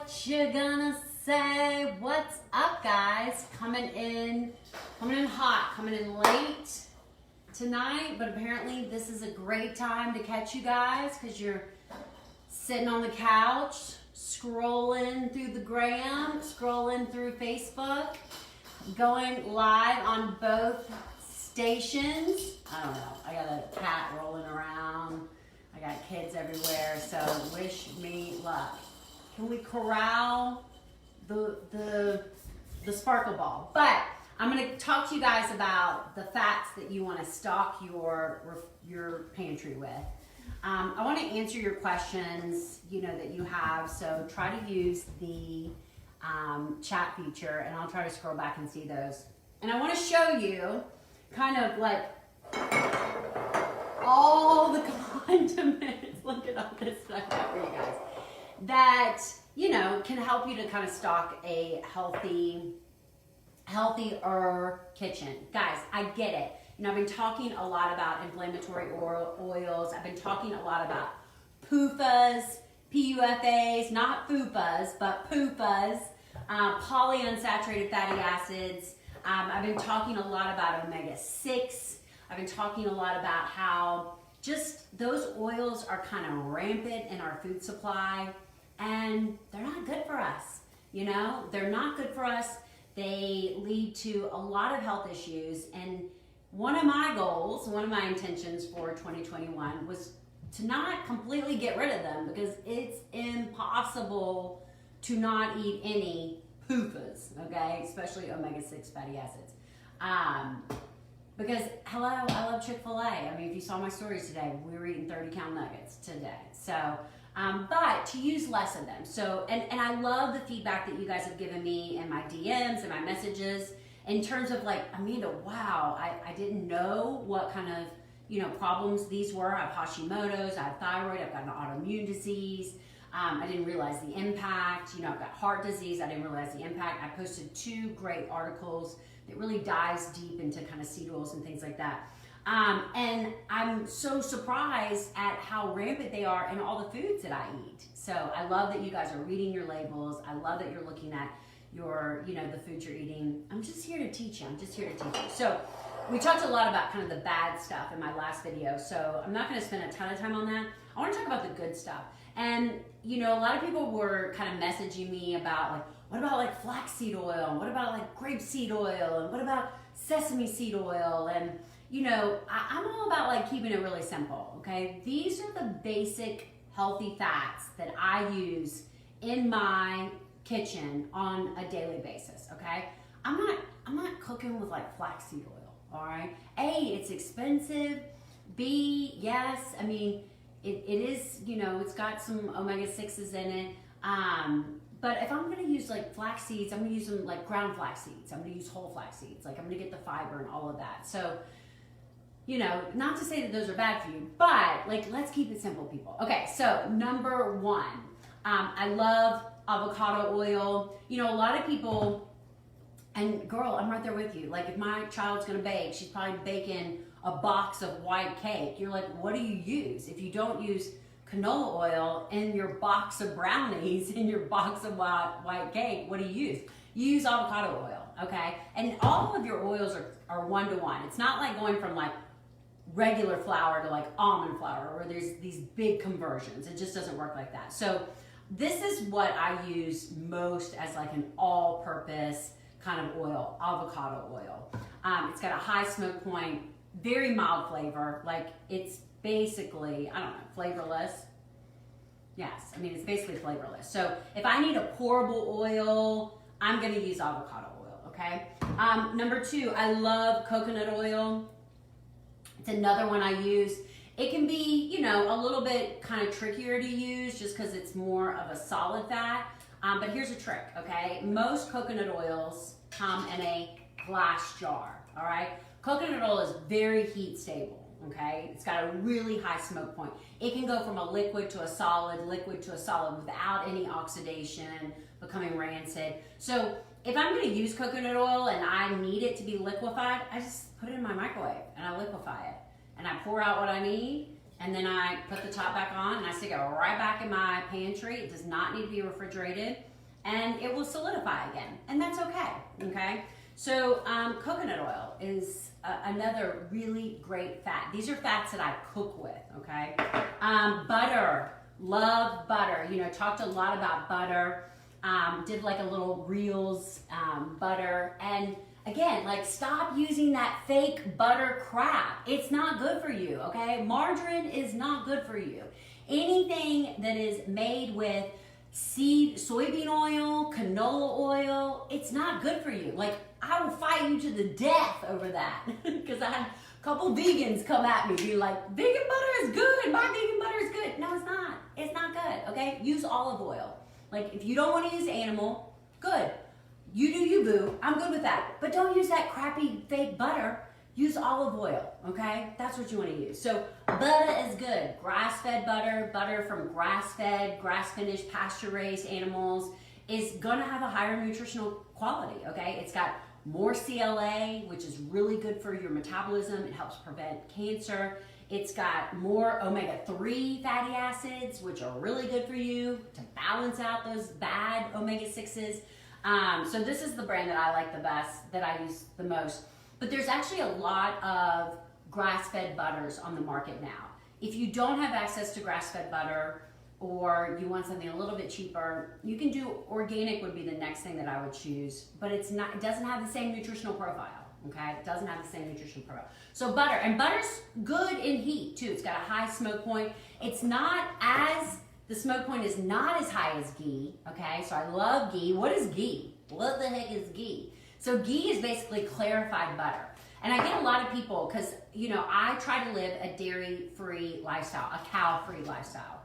what you gonna say? What's up, guys? Coming in hot, coming in late tonight, but apparently this is a great time to catch you guys because you're sitting on the couch, scrolling through the gram, scrolling through Facebook, going live on both stations. I don't know, I got a cat rolling around. I got kids everywhere, so wish me luck. Can we corral the sparkle ball? But I'm gonna talk to you guys about the fats that you wanna stock your pantry with. I wanna answer your questions, that you have, so try to use the chat feature, and I'll try to scroll back and see those. And I wanna show you kind of like all the condiments, look at all this stuff for you guys, that, can help you to kind of stock a healthier kitchen. Guys, I get it. I've been talking a lot about inflammatory oils. I've been talking a lot about PUFAs, PUFAs, not FUPAs, but PUFAs, polyunsaturated fatty acids. I've been talking a lot about omega-6. I've been talking a lot about how just those oils are kind of rampant in our food supply, and they're not good for us. They're not good for us. They lead to a lot of health issues, and one of my goals, one of my intentions for 2021 was to not completely get rid of them, because it's impossible to not eat any PUFAs, okay? Especially omega-6 fatty acids. Because, hello, I love Chick-fil-A. I mean, if you saw my stories today, we were eating 30-count nuggets today. So, but to use less of them. So, and I love the feedback that you guys have given me in my DMs and my messages in terms of like, Amanda, wow, I didn't know what kind of, problems these were. I have Hashimoto's, I have thyroid, I've got an autoimmune disease. I didn't realize the impact. I've got heart disease. I didn't realize the impact. I posted 2 great articles that really dives deep into kind of seed oils and things like that. And I'm so surprised at how rampant they are in all the foods that I eat. So I love that you guys are reading your labels. I love that you're looking at your, the foods you're eating. I'm just here to teach you. So we talked a lot about kind of the bad stuff in my last video. So I'm not going to spend a ton of time on that. I want to talk about the good stuff. And, a lot of people were kind of messaging me about like, what about like flaxseed oil? And what about like grapeseed oil? And what about sesame seed oil? And, I'm all about like keeping it really simple, okay? These are the basic healthy fats that I use in my kitchen on a daily basis, okay? I'm not cooking with like flaxseed oil, all right? A, it's expensive. B, yes, I mean, it is, it's got some omega-6s in it. But if I'm gonna use like flax seeds, I'm gonna use them like ground flax seeds. I'm gonna use whole flax seeds. Like I'm gonna get the fiber and all of that. So, not to say that those are bad for you, but like, let's keep it simple, people. Okay, so number 1, I love avocado oil. A lot of people, and girl, I'm right there with you. Like if my child's gonna bake, she's probably baking a box of white cake. You're like, what do you use? If you don't use canola oil in your box of brownies, in your box of white cake, what do you use? You use avocado oil, okay? And all of your oils are 1-to-1. It's not like going from like regular flour to like almond flour, where there's these big conversions. It just doesn't work like that. So this is what I use most as like an all-purpose kind of oil, avocado oil. It's got a high smoke point, very mild flavor. Like it's basically, I don't know, flavorless. Yes, I mean, it's basically flavorless. So if I need a pourable oil, I'm gonna use avocado oil, okay? Number 2, I love coconut oil. It's another one I use. It can be, a little bit kind of trickier to use just because it's more of a solid fat. But here's a trick, okay? Most coconut oils come in a glass jar, all right? Coconut oil is very heat stable, okay? It's got a really high smoke point. It can go from a liquid to a solid without any oxidation, becoming rancid. So if I'm gonna use coconut oil and I need it to be liquefied, I just put it in my microwave and I liquefy it. And I pour out what I need, and then I put the top back on and I stick it right back in my pantry. It does not need to be refrigerated. and it will solidify again, and that's okay, okay? So coconut oil is another really great fat. These are fats that I cook with, okay? Butter, love butter. You know, talked a lot about butter. Did like a little reels butter, and again, like stop using that fake butter crap. It's not good for you, okay? Margarine is not good for you. Anything that is made with soybean oil, canola oil, it's not good for you. Like, I will fight you to the death over that because I had a couple vegans come at me, be like, vegan butter is good, my vegan butter is good. No, it's not. It's not good, okay? Use olive oil. Like, if you don't want to use animal, good. You do you, boo. I'm good with that. But don't use that crappy fake butter. Use olive oil, okay? That's what you want to use. So butter is good. Grass-fed butter, butter from grass-fed, grass-finished, pasture-raised animals is going to have a higher nutritional quality, okay? It's got more CLA, which is really good for your metabolism. It helps prevent cancer. It's got more omega-3 fatty acids, which are really good for you to balance out those bad omega-6s. So this is the brand that I like the best, that I use the most. But there's actually a lot of grass-fed butters on the market now. If you don't have access to grass-fed butter, or you want something a little bit cheaper, you can do organic would be the next thing that I would choose, but it doesn't have the same nutritional profile, okay? It doesn't have the same nutritional profile. So butter, and butter's good in heat too. It's got a high smoke point. The smoke point is not as high as ghee, okay? So I love ghee. What is ghee? What the heck is ghee? So ghee is basically clarified butter. And I get a lot of people, because, you know, I try to live a dairy-free lifestyle, a cow-free lifestyle.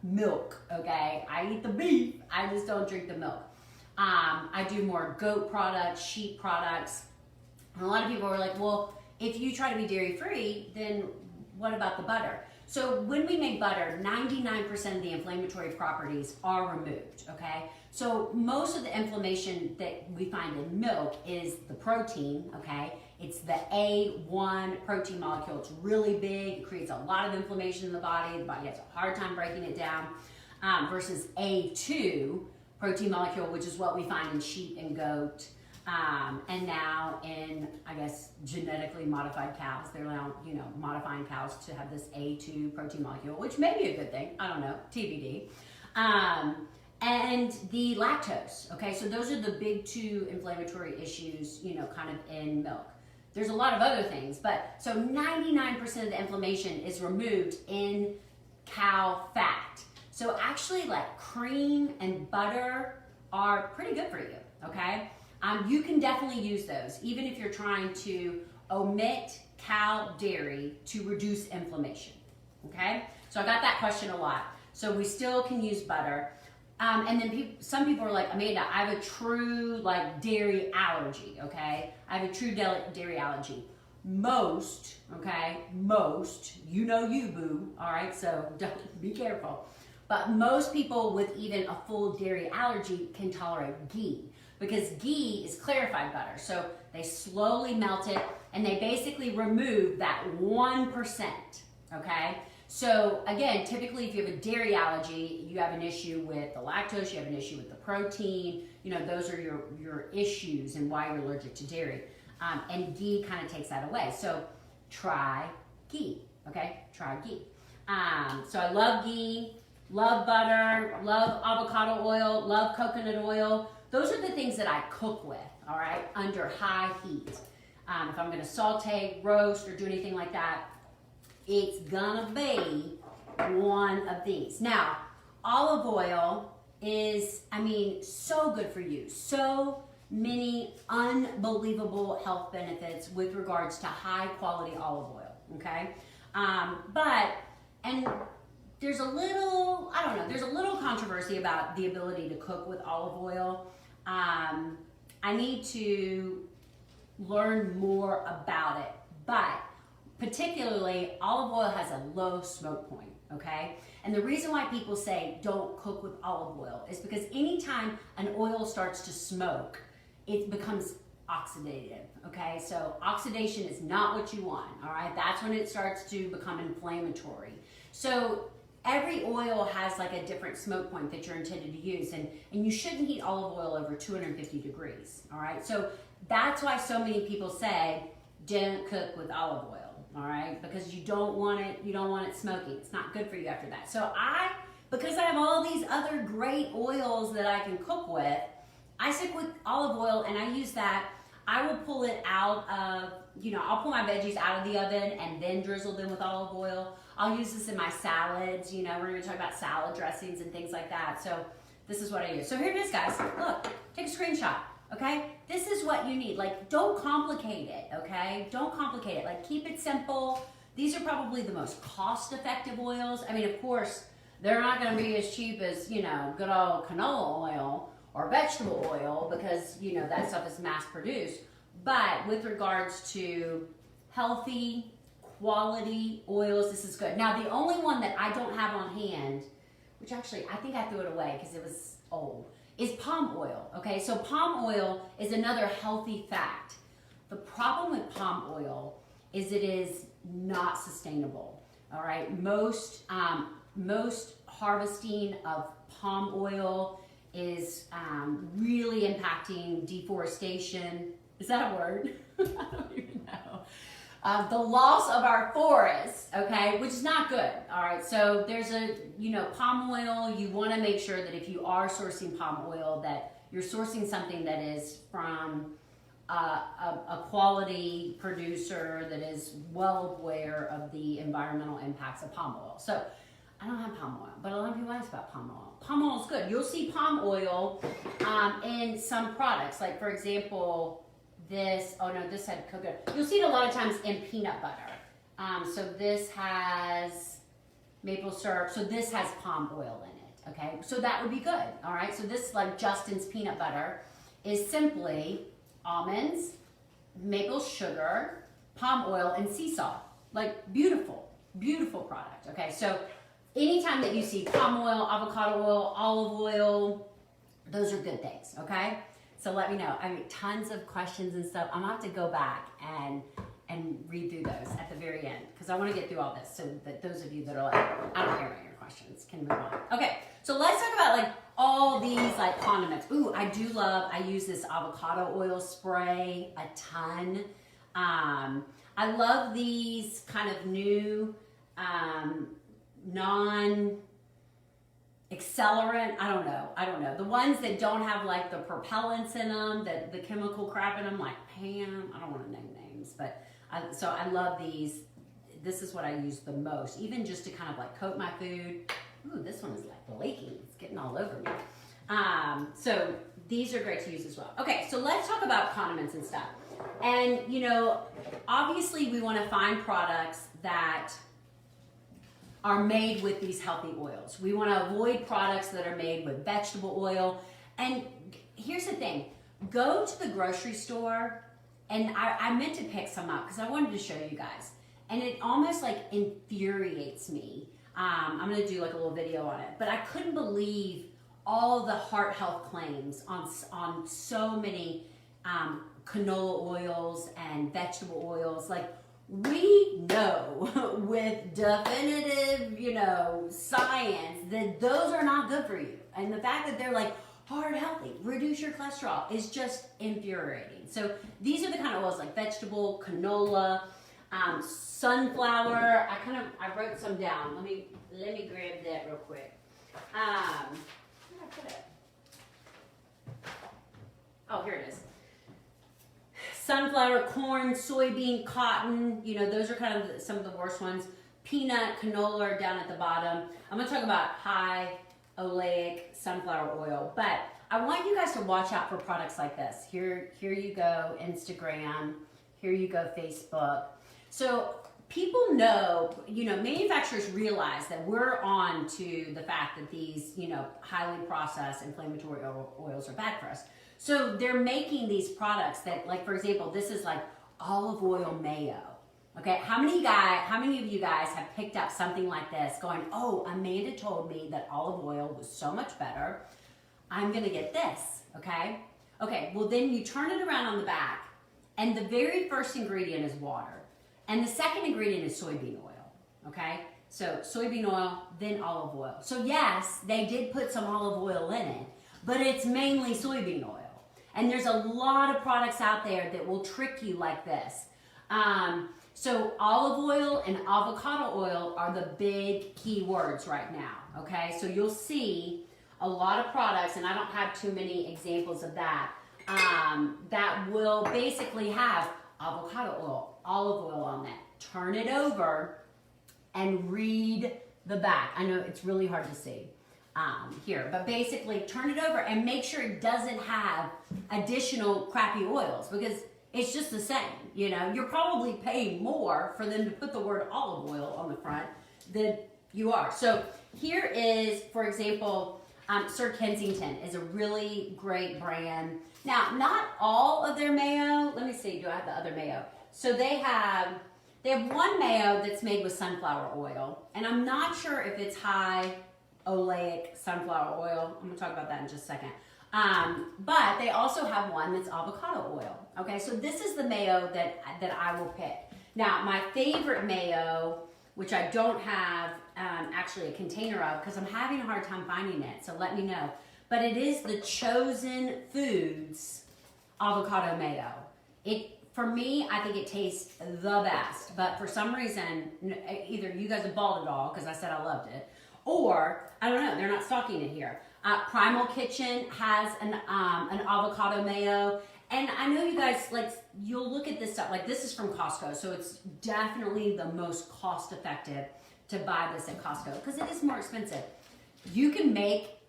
Milk, okay? I eat the beef, I just don't drink the milk. I do more goat products, sheep products. And a lot of people are like, well, if you try to be dairy-free, then what about the butter? So when we make butter, 99% of the inflammatory properties are removed, okay? So most of the inflammation that we find in milk is the protein, okay? It's the A1 protein molecule. It's really big. It creates a lot of inflammation in the body. The body has a hard time breaking it down. Versus A2 protein molecule, which is what we find in sheep and goat. And now in, I guess, genetically modified cows. They're now, you know, modifying cows to have this A2 protein molecule, which may be a good thing. I don't know, TBD. And the lactose, okay? So those are the big two inflammatory issues, you know, kind of in milk. There's a lot of other things, but so 99% of the inflammation is removed in cow fat. So actually, like, cream and butter are pretty good for you, okay? You can definitely use those, even if you're trying to omit cow dairy to reduce inflammation, okay? So I got that question a lot. So we still can use butter. And then some people are like, Amanda, I have a true like dairy allergy, okay? I have a true dairy allergy. Most, okay, you know you, boo, all right? So don't, be careful. But most people with even a full dairy allergy can tolerate ghee, because ghee is clarified butter. So they slowly melt it and they basically remove that 1%, okay? So again, typically if you have a dairy allergy, you have an issue with the lactose, you have an issue with the protein, you know, those are your issues and why you're allergic to dairy. And ghee kind of takes that away. So try ghee, okay? Try ghee. So I love ghee, love butter, love avocado oil, love coconut oil. Those are the things that I cook with, all right, under high heat. If I'm gonna saute, roast, or do anything like that, it's gonna be one of these. Now, olive oil is, I mean, so good for you. So many unbelievable health benefits with regards to high quality olive oil, okay? And there's a little, I don't know, there's a little controversy about the ability to cook with olive oil. I need to learn more about it, but particularly olive oil has a low smoke point, okay? And the reason why people say don't cook with olive oil is because anytime an oil starts to smoke, it becomes oxidative, okay? So oxidation is not what you want, all right? That's when it starts to become inflammatory. So every oil has like a different smoke point that you're intended to use, and you shouldn't heat olive oil over 250 degrees, all right? So that's why so many people say, don't cook with olive oil, all right? Because you don't want it smoking. It's not good for you after that. So because I have all these other great oils that I can cook with, I stick with olive oil and I use that. I will pull it out of, I'll pull my veggies out of the oven and then drizzle them with olive oil. I'll use this in my salads. We're going to talk about salad dressings and things like that. So this is what I use. So here it is, guys. Look, take a screenshot, okay? This is what you need. Like, don't complicate it, okay? Don't complicate it. Like, keep it simple. These are probably the most cost-effective oils. I mean, of course, they're not going to be as cheap as, good old canola oil or vegetable oil because, that stuff is mass-produced. But with regards to healthy, quality oils, this is good. Now, the only one that I don't have on hand, which actually I think I threw it away because it was old, is palm oil, okay? So palm oil is another healthy fat. The problem with palm oil is it is not sustainable, all right? Most harvesting of palm oil is really impacting deforestation. Is that a word? I don't even know. The loss of our forests, okay, which is not good, all right? So there's palm oil, you wanna make sure that if you are sourcing palm oil that you're sourcing something that is from a quality producer that is well aware of the environmental impacts of palm oil. So I don't have palm oil, but a lot of people ask about palm oil. Palm oil is good. You'll see palm oil in some products, like for example, this had coconut. You'll see it a lot of times in peanut butter. So this has maple syrup. So this has palm oil in it, okay? So that would be good, all right? So this, like Justin's peanut butter, is simply almonds, maple sugar, palm oil, and sea salt. Like beautiful, beautiful product, okay? So anytime that you see palm oil, avocado oil, olive oil, those are good things, okay? So let me know. I mean, tons of questions and stuff. I'm gonna have to go back and read through those at the very end because I want to get through all this so that those of you that are like, I don't care about your questions, can move on. Okay, so let's talk about like all these like condiments. Ooh, I use this avocado oil spray a ton. I love these kind of new non-accelerant, I don't know. The ones that don't have like the propellants in them, the chemical crap in them, like Pam, I don't want to name names, but so I love these. This is what I use the most, even just to kind of like coat my food. Ooh, this one is like flaky. It's getting all over me. So these are great to use as well. Okay, so let's talk about condiments and stuff. And obviously we want to find products that are made with these healthy oils. We want to avoid products that are made with vegetable oil. And here's the thing, go to the grocery store, and I meant to pick some up because I wanted to show you guys. And it almost like infuriates me. I'm gonna do like a little video on it, but I couldn't believe all the heart health claims on so many canola oils and vegetable oils. Like, we know with definitive, science that those are not good for you. And the fact that they're like heart healthy, reduce your cholesterol, is just infuriating. So these are the kind of oils like vegetable, canola, sunflower. I wrote some down. Let me grab that real quick. Where did I put it? Oh, here it is. Sunflower, corn, soybean, cotton, those are kind of some of the worst ones. Peanut, canola are down at the bottom. I'm gonna talk about high oleic sunflower oil, but I want you guys to watch out for products like this. Here you go, Instagram. Here you go, Facebook. So people know, manufacturers realize that we're on to the fact that these, highly processed inflammatory oils are bad for us. So they're making these products that, like, for example, this is like olive oil mayo. Okay, how many of you guys have picked up something like this going, oh, Amanda told me that olive oil was so much better, I'm gonna get this, okay? Okay, well then you turn it around on the back, and the very first ingredient is water. And the second ingredient is soybean oil, okay? So soybean oil, then olive oil. So yes, they did put some olive oil in it, but it's mainly soybean oil. And there's a lot of products out there that will trick you like this. So olive oil and avocado oil are the big key words right now, okay? So you'll see a lot of products, and I don't have too many examples of that, that will basically have avocado oil, olive oil on that. Turn it over and read the back. I know it's really hard to see here, but basically turn it over and make sure it doesn't have additional crappy oils, because it's just the same. You know, you're probably paying more for them to put the word olive oil on the front than you are. So here is, for example, Sir Kensington is a really great brand. Now, not all of their mayo. Let me see, do I have the other mayo? So they have one mayo that's made with sunflower oil, and I'm not sure if it's high oleic sunflower oil. I'm gonna talk about that in just a second. But they also have one that's avocado oil. Okay, so this is the mayo that I will pick. Now, my favorite mayo, which I don't have actually a container of because I'm having a hard time finding it, so let me know. But it is the Chosen Foods avocado mayo. For me, I think it tastes the best, but for some reason, either you guys have bought it all because I said I loved it, or I don't know, they're not stocking it here. Primal Kitchen has an avocado mayo, and I know you guys, like, you'll look at this stuff, like this is from Costco, so it's definitely the most cost effective to buy this at Costco because it is more expensive. You can make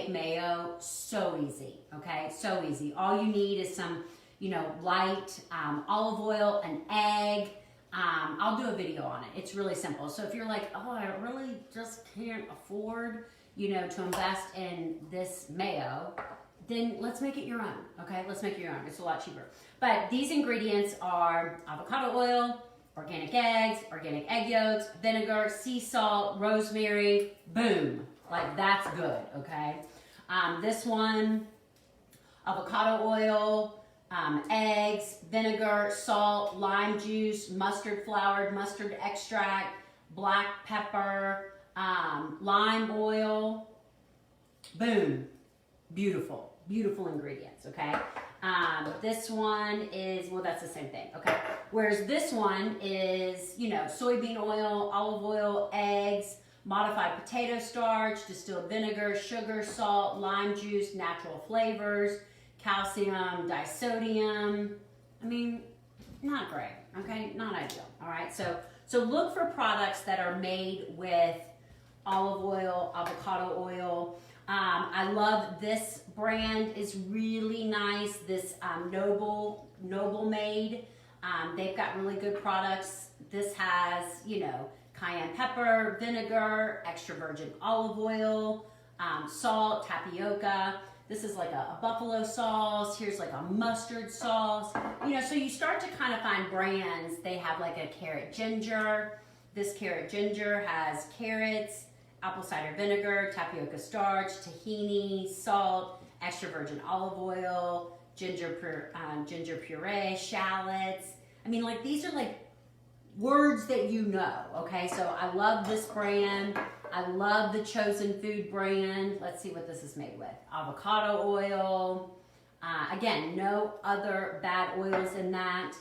mayo so easy, okay? So easy. All you need is some, light olive oil, an egg. I'll do a video on it. It's really simple. So if you're like, oh, I really just can't afford, to invest in this mayo, then let's make it your own, okay? Let's make it your own. It's a lot cheaper. But these ingredients are avocado oil, organic eggs, organic egg yolks, vinegar, sea salt, rosemary, boom. Like, that's good, okay? This one, avocado oil, eggs, vinegar, salt, lime juice, mustard flour, mustard extract, black pepper, lime oil, boom. Beautiful, beautiful ingredients, okay? This one is, well, that's the same thing, okay? Whereas this one is, soybean oil, olive oil, eggs, modified potato starch, distilled vinegar, sugar, salt, lime juice, natural flavors, calcium, disodium. I mean, not great, okay? Not ideal, all right? So look for products that are made with olive oil, avocado oil. I love this brand, is really nice. This Noble Made. They've got really good products. This has, cayenne pepper, vinegar, extra virgin olive oil, salt, tapioca. This is like a buffalo sauce. Here's like a mustard sauce. So you start to kind of find brands. They have like a carrot ginger. This carrot ginger has carrots, apple cider vinegar, tapioca starch, tahini, salt, extra virgin olive oil, ginger puree, shallots. I mean, like, these are like words that okay? So I love this brand. I love the Chosen Food brand. Let's see what this is made with. Avocado oil. Again, no other bad oils in that.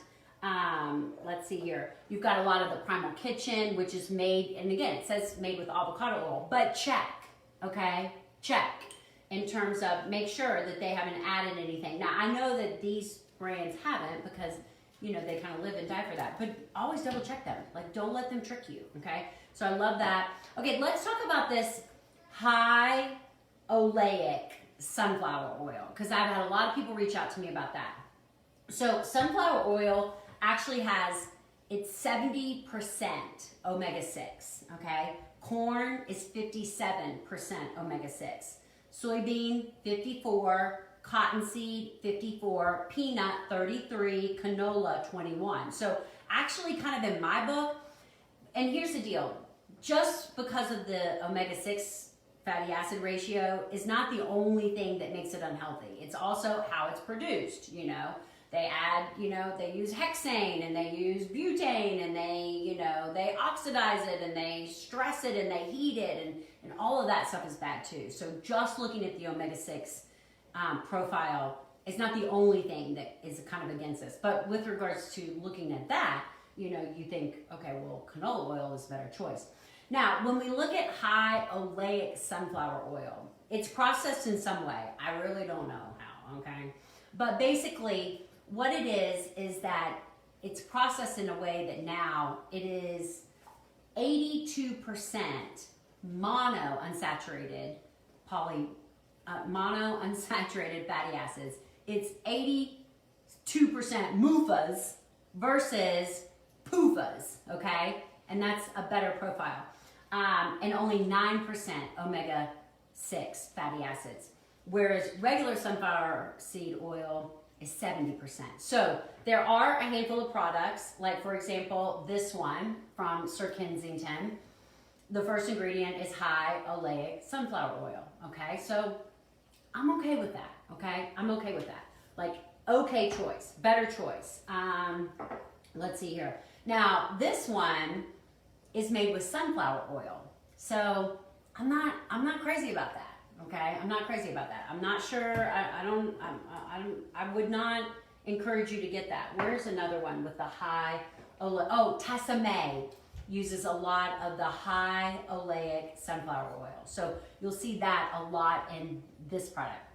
Let's see here. You've got a lot of the Primal Kitchen, which is made, and again, it says made with avocado oil, but check, okay? Check in terms of make sure that they haven't added anything. Now, I know that these brands haven't because, they kind of live and die for that, but always double check them. Like, don't let them trick you, okay? So I love that. Okay, let's talk about this high oleic sunflower oil, because I've had a lot of people reach out to me about that. So sunflower oil actually has, it's 70% omega-6, okay? Corn is 57% omega-6. Soybean, 54. Cottonseed, 54. Peanut, 33. Canola, 21. So actually kind of in my book, and here's the deal. Just because of the omega-6 fatty acid ratio is not the only thing that makes it unhealthy. It's also how it's produced, They add, they use hexane and they use butane and they oxidize it and they stress it and they heat it and all of that stuff is bad too. So just looking at the omega-6 profile is not the only thing that is kind of against this. But with regards to looking at that, you think, okay, well, canola oil is a better choice. Now, when we look at high oleic sunflower oil, it's processed in some way. I really don't know how, okay? But basically, what it is that it's processed in a way that now it is 82% monounsaturated fatty acids. It's 82% MUFAs versus PUFAs, okay? And that's a better profile. And only 9% omega-6 fatty acids, whereas regular sunflower seed oil is 70%. So there are a handful of products, like for example, this one from Sir Kensington. The first ingredient is high oleic sunflower oil, okay? So I'm okay with that, okay? I'm okay with that. Like, okay choice, better choice. Let's see here. Now, this one is made with sunflower oil. So I'm not crazy about that. Okay, I'm not crazy about that. I'm not sure. I would not encourage you to get that. Where's another one with the high oleic? Oh, Tamari uses a lot of the high oleic sunflower oil. So you'll see that a lot in this product.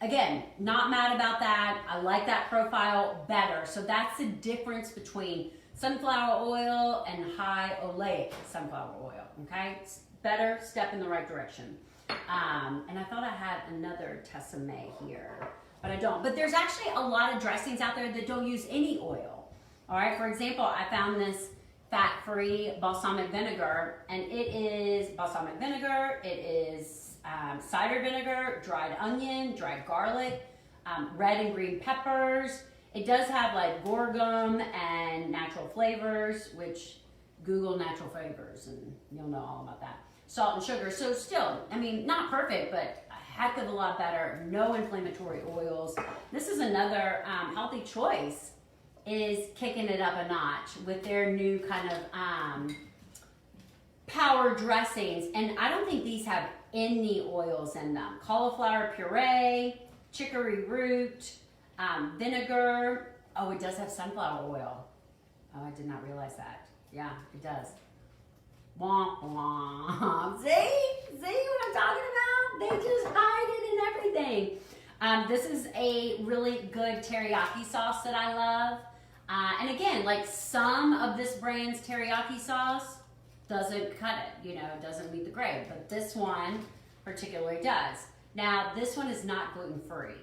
Again, not mad about that. I like that profile better. So that's the difference between sunflower oil and high oleic sunflower oil. Okay, it's better, step in the right direction. And I thought I had another Tessemae here, but I don't. But there's actually a lot of dressings out there that don't use any oil. All right, for example, I found this fat-free balsamic vinegar, and it is balsamic vinegar, it is cider vinegar, dried onion, dried garlic, red and green peppers. It does have like gorgum and natural flavors, which Google natural flavors and you'll know all about that. Salt and sugar. So still, I mean, not perfect, but a heck of a lot better. No inflammatory oils. This is another healthy choice, is kicking it up a notch with their new kind of power dressings. And I don't think these have any oils in them. Cauliflower puree, chicory root, vinegar. Oh, it does have sunflower oil. Oh, I did not realize that. Yeah, it does. Womp womp. See what I'm talking about? They just hide it in everything. This is a really good teriyaki sauce that I love. And again, like some of this brand's teriyaki sauce doesn't cut it, it doesn't meet the grade, but this one particularly does. Now, this one is not gluten-free.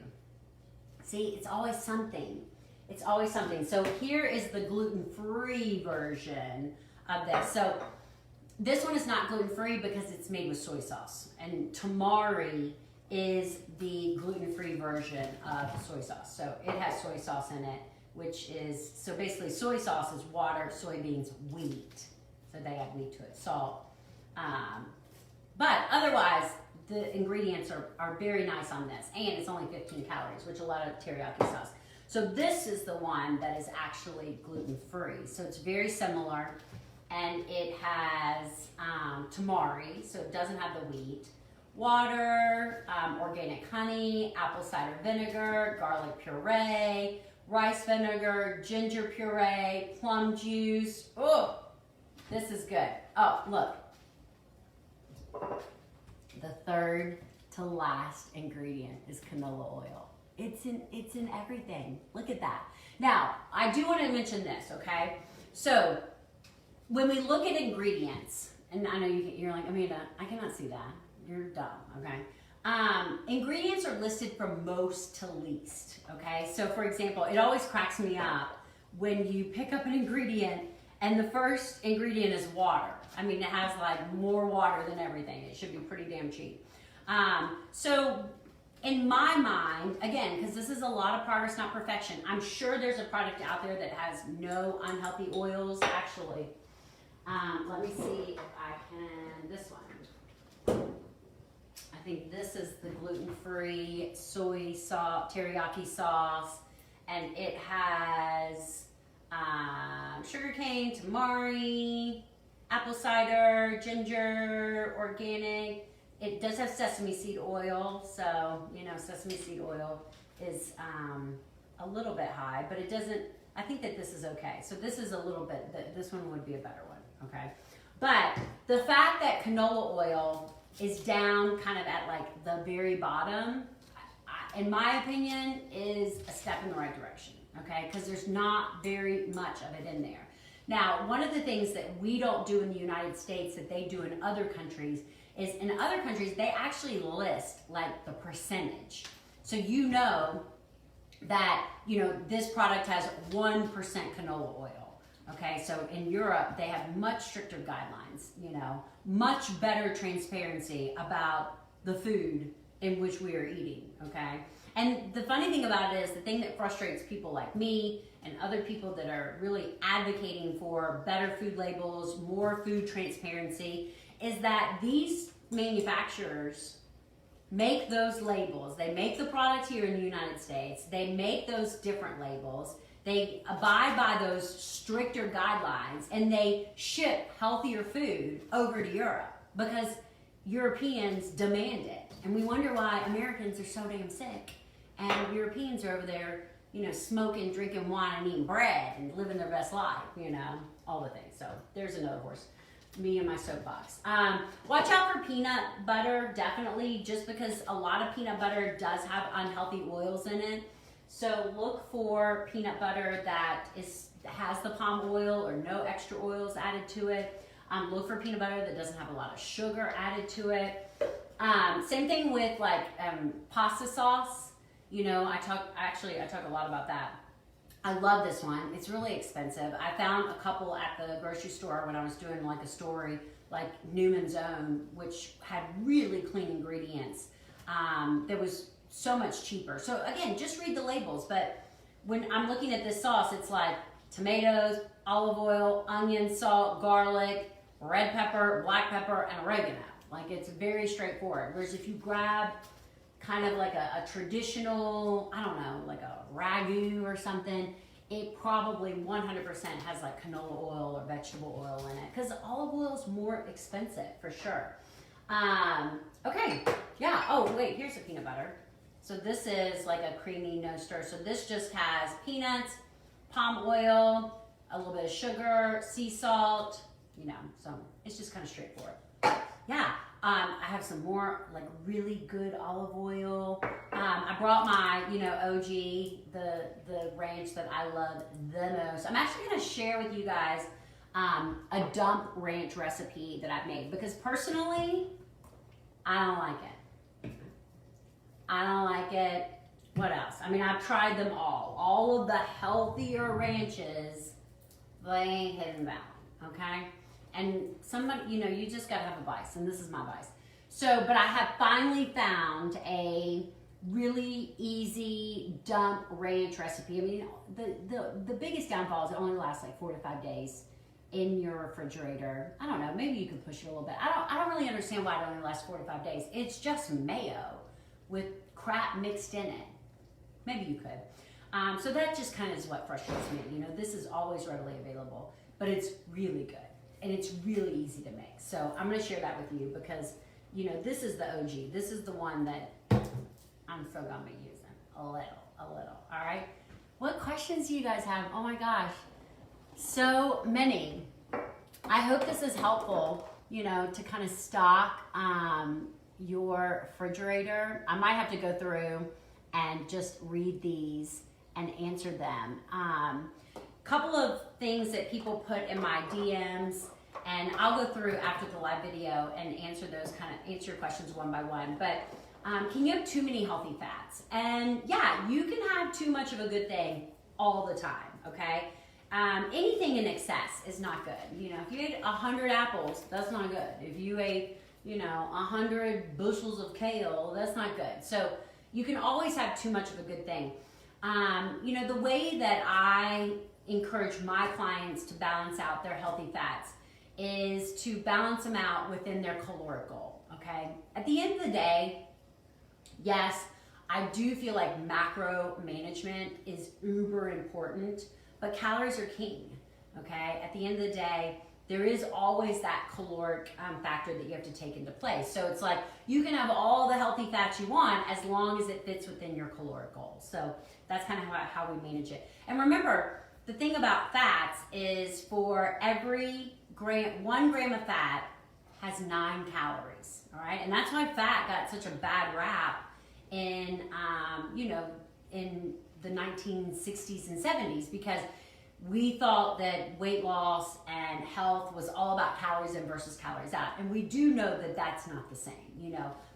See, it's always something. It's always something. So here is the gluten-free version of this. So this one is not gluten-free because it's made with soy sauce. And Tamari is the gluten-free version of soy sauce. So it has soy sauce in it, which is, so basically soy sauce is water, soybeans, wheat. So they add wheat to it, salt. But otherwise, the ingredients are very nice on this. And it's only 15 calories, which a lot of teriyaki sauce. So this is the one that is actually gluten-free. So it's very similar. And it has tamari, so it doesn't have the wheat, water, organic honey, apple cider vinegar, garlic puree, rice vinegar, ginger puree, plum juice. Oh, this is good. Oh, look. The third to last ingredient is canola oil. It's in everything. Look at that. Now, I do want to mention this, okay? So, when we look at ingredients, and I know you're like, Amanda, I cannot see that. You're dumb, okay? Ingredients are listed from most to least, okay? So for example, it always cracks me up when you pick up an ingredient and the first ingredient is water. I mean, it has like more water than everything. It should be pretty damn cheap. So in my mind, again, because this is a lot of progress, not perfection, I'm sure there's a product out there that has no unhealthy oils, actually. Let me see if I can, this one. I think this is the gluten-free soy sauce, teriyaki sauce, and it has sugarcane, tamari, apple cider, ginger, organic. It does have sesame seed oil, so you know sesame seed oil is a little bit high, but it doesn't. I think that this is okay. So this is a little bit. This one would be a better one, okay? But the fact that canola oil is down kind of at like the very bottom, in my opinion, is a step in the right direction, okay? Because there's not very much of it in there. Now, one of the things that we don't do in the United States that they do in other countries is in other countries, they actually list like the percentage. So you know that, you know, this product has 1% canola oil, okay? So in Europe, they have much stricter guidelines, you know, much better transparency about the food in which we are eating, okay? And the funny thing about it is the thing that frustrates people like me and other people that are really advocating for better food labels, more food transparency, is that these manufacturers make those labels. They make the product here in the United States. They make those different labels. They abide by those stricter guidelines, and they ship healthier food over to Europe because Europeans demand it. And we wonder why Americans are so damn sick and Europeans are over there, you know, smoking, drinking wine, and eating bread and living their best life, you know, all the things. So there's another horse. Me and my soapbox. Watch out for peanut butter, definitely, just because a lot of peanut butter does have unhealthy oils in it. So look for peanut butter that has the palm oil or no extra oils added to it. Look for peanut butter that doesn't have a lot of sugar added to it. Same thing with like pasta sauce. You know, I talk a lot about that. I love this one. It's really expensive. I found a couple at the grocery store when I was doing like a story, like Newman's Own, which had really clean ingredients. That was so much cheaper. So again, just read the labels. But when I'm looking at this sauce, it's like tomatoes, olive oil, onion, salt, garlic, red pepper, black pepper, and oregano. Like it's very straightforward. Whereas if you grab kind of like a traditional, I don't know, like a ragu or something, it probably 100% has like canola oil or vegetable oil in it because olive oil is more expensive for sure. Okay, yeah. Oh wait, here's a peanut butter. So this is like a creamy no stir. So this just has peanuts, palm oil, a little bit of sugar, sea salt, you know, so it's just kind of straightforward. Yeah. I have some more like really good olive oil. I brought my, you know, OG, the ranch that I love the most. I'm actually gonna share with you guys a dump ranch recipe that I've made because personally, I don't like it. I don't like it. What else? I mean, I've tried them all. All of the healthier ranches, they ain't hitting that one, okay? And somebody, you know, you just gotta have a vice, and this is my vice. So, but I have finally found a really easy dump ranch recipe. I mean, the biggest downfall is it only lasts like 4 to 5 days in your refrigerator. I don't know, maybe you could push it a little bit. I don't really understand why it only lasts 4 to 5 days. It's just mayo with crap mixed in it. Maybe you could. So that just kind of is what frustrates me. You know, this is always readily available, but it's really good. And it's really easy to make. So I'm gonna share that with you because, you know, this is the OG. This is the one that I'm still gonna be using a little, all right? What questions do you guys have? Oh my gosh, so many. I hope this is helpful, you know, to kind of stock your refrigerator. I might have to go through and just read these and answer them. Couple of things that people put in my DMs, and I'll go through after the live video and answer your questions one by one. But can you have too many healthy fats? And yeah, you can have too much of a good thing all the time, okay? Anything in excess is not good. You know, if you ate 100 apples, that's not good. If you ate, you know, 100 bushels of kale, that's not good. So you can always have too much of a good thing. You know, the way that I encourage my clients to balance out their healthy fats is to balance them out within their caloric goal, okay? At the end of the day, yes, I do feel like macro management is uber important, but calories are king, okay? At the end of the day, there is always that caloric factor that you have to take into play. So it's like you can have all the healthy fats you want as long as it fits within your caloric goals. So that's kind of how we manage it. And remember, the thing about fats is for every 1 gram of fat has 9 calories, all right? And that's why fat got such a bad rap in, in the 1960s and 70s, because we thought that weight loss and health was all about calories in versus calories out. And we do know that that's not the same.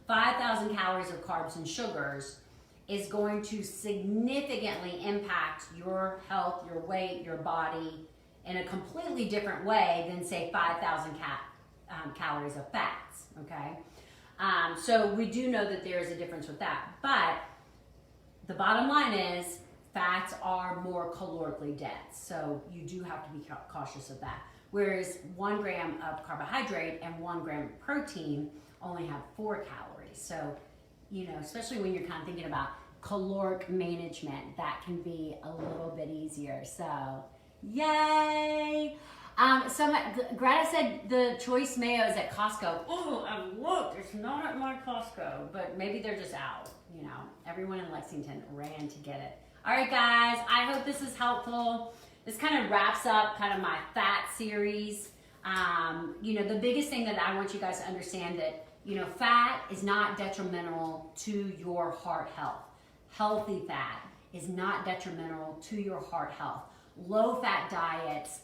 5,000 calories of carbs and sugars is going to significantly impact your health, your weight, your body in a completely different way than, say, 5,000 calories of fats, okay? So we do know that there is a difference with that. But the bottom line is fats are more calorically dense, so you do have to be cautious of that. Whereas 1 gram of carbohydrate and 1 gram of protein only have 4 calories. So, especially when you're kind of thinking about caloric management, that can be a little bit easier. So, yay! Greta said the choice mayo is at Costco. Oh, I've looked. It's not at my Costco, but maybe they're just out. Everyone in Lexington ran to get it. All right, guys, I hope this is helpful. This kind of wraps up kind of my fat series. The biggest thing that I want you guys to understand that, fat is not detrimental to your heart health. Healthy fat is not detrimental to your heart health. Low-fat diets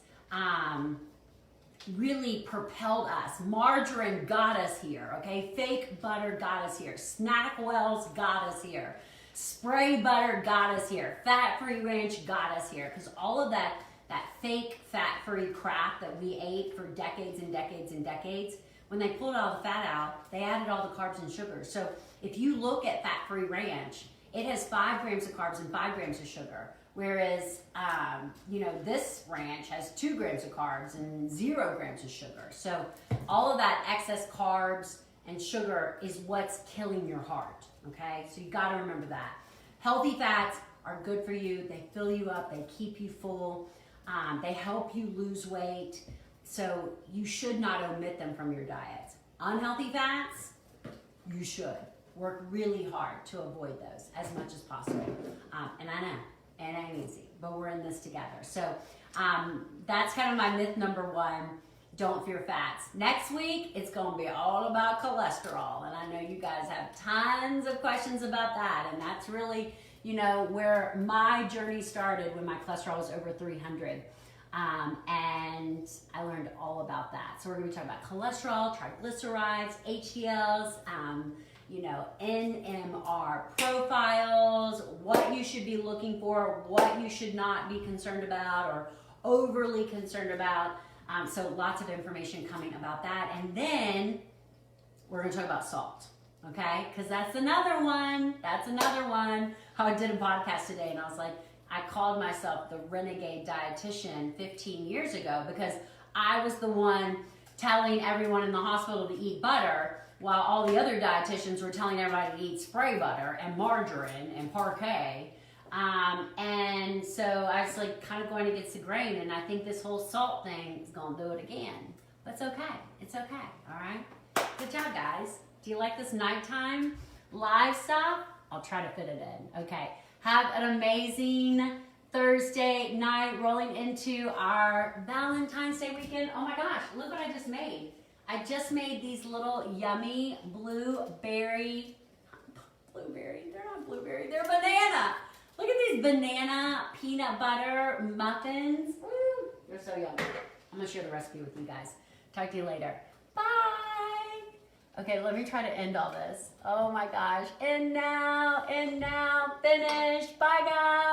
really propelled us. Margarine got us here, okay? Fake butter got us here. Snack wells got us here. Spray butter got us here. Fat-free ranch got us here. Because all of that fake fat-free crap that we ate for decades and decades and decades, when they pulled all the fat out, they added all the carbs and sugars. So if you look at fat-free ranch, it has 5 grams of carbs and 5 grams of sugar. Whereas, this ranch has 2 grams of carbs and 0 grams of sugar. So all of that excess carbs and sugar is what's killing your heart, okay? So you gotta remember that. Healthy fats are good for you. They fill you up, they keep you full, they help you lose weight. So you should not omit them from your diet. Unhealthy fats, you should work really hard to avoid those as much as possible. And I know, it ain't easy, but we're in this together. So that's kind of my myth number 1. Don't fear fats. Next week, it's going to be all about cholesterol. And I know you guys have tons of questions about that. And that's really, where my journey started when my cholesterol was over 300. And I learned all about that. So we're going to be talking about cholesterol, triglycerides, HDLs, NMR profiles, what you should be looking for, what you should not be concerned about or overly concerned about. So lots of information coming about that. And then we're going to talk about salt, okay? Because that's another one. I did a podcast today and I was like, I called myself the renegade dietitian 15 years ago because I was the one telling everyone in the hospital to eat butter while all the other dietitians were telling everybody to eat spray butter and margarine and parquet. And so I was like kind of going against the grain, and I think this whole salt thing is going to do it again. But it's okay. It's okay. All right? Good job, guys. Do you like this nighttime live stuff? I'll try to fit it in. Okay. Have an amazing Thursday night rolling into our Valentine's Day weekend. Oh my gosh, look what I just made. I just made these little yummy blueberry, they're not blueberry, they're banana. Look at these banana peanut butter muffins. Woo, they're so yummy. I'm gonna share the recipe with you guys. Talk to you later. Bye. Okay, let me try to end all this. Oh my gosh, and now, finished. Bye guys.